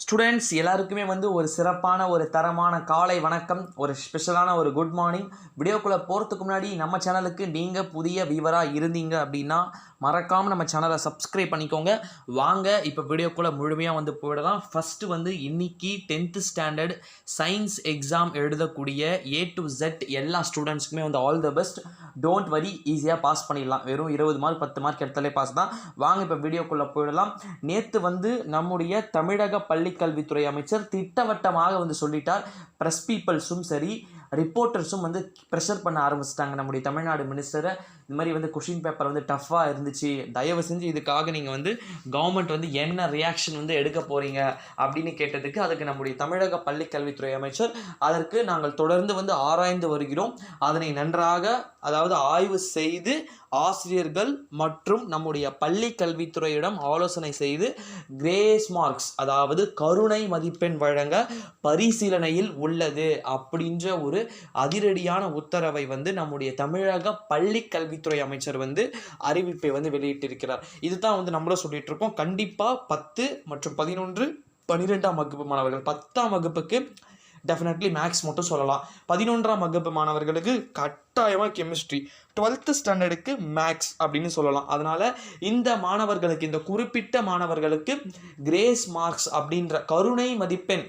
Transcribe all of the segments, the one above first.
Students எல்லாருக்குமே வந்து ஒரு சிறப்பான ஒரு தரமான காலை வணக்கம், ஒரு ஸ்பெஷலான ஒரு குட் மார்னிங். வீடியோக்குள்ளே போகிறதுக்கு முன்னாடி நம்ம சேனலுக்கு நீங்கள் புதிய வியூவராக இருந்தீங்க அப்படின்னா மறக்காமல் நம்ம சேனலை சப்ஸ்கிரைப் பண்ணிக்கோங்க. வாங்க இப்போ வீடியோக்குள்ளே முழுமையாக வந்து போயிடலாம். ஃபஸ்ட்டு வந்து இன்னைக்கு 10th ஸ்டாண்டர்ட் சயின்ஸ் எக்ஸாம் எழுதக்கூடிய A to Z எல்லா ஸ்டூடெண்ட்ஸுக்குமே வந்து all the best. Don't worry, ஈஸியாக பாஸ் பண்ணிடலாம். வெறும் 20 மார்க் 10 மார்க் எடுத்தாலே பாஸ் தான். வாங்க இப்போ வீடியோக்குள்ளே போயிடலாம். நேற்று வந்து நம்முடைய தமிழக பள்ளிக்கல்வித்துறை அமைச்சர் திட்டவட்டமாக வந்து சொல்லிட்டார். ப்ரெஸ் பீப்புள்ஸும் சரி ரிப்போர்ட்டர்ஸும் வந்து ப்ரெஷர் பண்ண ஆரம்பிச்சிட்டாங்க நம்முடைய தமிழ்நாடு மினிஸ்டரை. இந்த மாதிரி வந்து கொஷின் பேப்பர் வந்து டஃப்பாக இருந்துச்சு, தயவு செஞ்சு இதுக்காக நீங்கள் வந்து கவர்மெண்ட் வந்து என்ன ரியாக்ஷன் வந்து எடுக்க போகிறீங்க அப்படின்னு கேட்டதுக்கு அதுக்கு நம்முடைய தமிழக பள்ளிக்கல்வித்துறை அமைச்சர் அதற்கு நாங்கள் தொடர்ந்து வந்து ஆராய்ந்து வருகிறோம், அதனை நன்றாக ஆய்வு செய்து ஆசிரியர்கள் மற்றும் நம்முடைய பள்ளி கல்வித்துறையிடம் ஆலோசனை செய்து கிரேஸ் மார்க்ஸ் கருணை மதிப்பெண் வழங்க பரிசீலனையில் உள்ளது அப்படின்ற ஒரு அதிரடியான உத்தரவை வந்து நம்முடைய தமிழக பள்ளி கல்வித்துறை அமைச்சர் வந்து அறிவிப்பை வந்து வெளியிட்டிருக்கிறார். இதுதான் வந்து நம்மளும் சொல்லிட்டு இருக்கோம். கண்டிப்பா 10 மற்றும் 11 12ஆம் வகுப்பு மாணவர்கள், 10ஆம் வகுப்புக்கு டெஃபினெட்லி மேக்ஸ் மட்டும் சொல்லலாம். 11ஆம் வகுப்பு மாணவர்களுக்கு கட்டாயமாக கெமிஸ்ட்ரி, 12th ஸ்டாண்டர்டுக்கு மேக்ஸ் அப்படின்னு சொல்லலாம். அதனால் இந்த மாணவர்களுக்கு, இந்த குறிப்பிட்ட மாணவர்களுக்கு கிரேஸ் மார்க்ஸ் அப்படின்ற கருணை மதிப்பெண்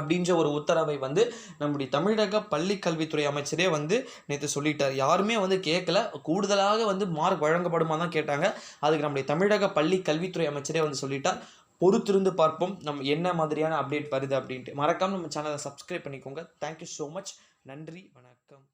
அப்படின்ற ஒரு உத்தரவை வந்து நம்முடைய தமிழக பள்ளி கல்வித்துறை அமைச்சரே வந்து நேற்று சொல்லிட்டார். யாருமே வந்து கேட்கல, கூடுதலாக வந்து மார்க் வழங்கப்படுமா தான் கேட்டாங்க. அதுக்கு நம்முடைய தமிழக பள்ளி கல்வித்துறை அமைச்சரே வந்து சொல்லிட்டார். பொறுத்திருந்து பார்ப்போம் நம்ம என்ன மாதிரியான அப்டேட் வருது அப்படின்ட்டு. மறக்காமல் நம்ம சேனலை சப்ஸ்கிரைப் பண்ணிக்கோங்க. Thank you so much. நன்றி, வணக்கம்.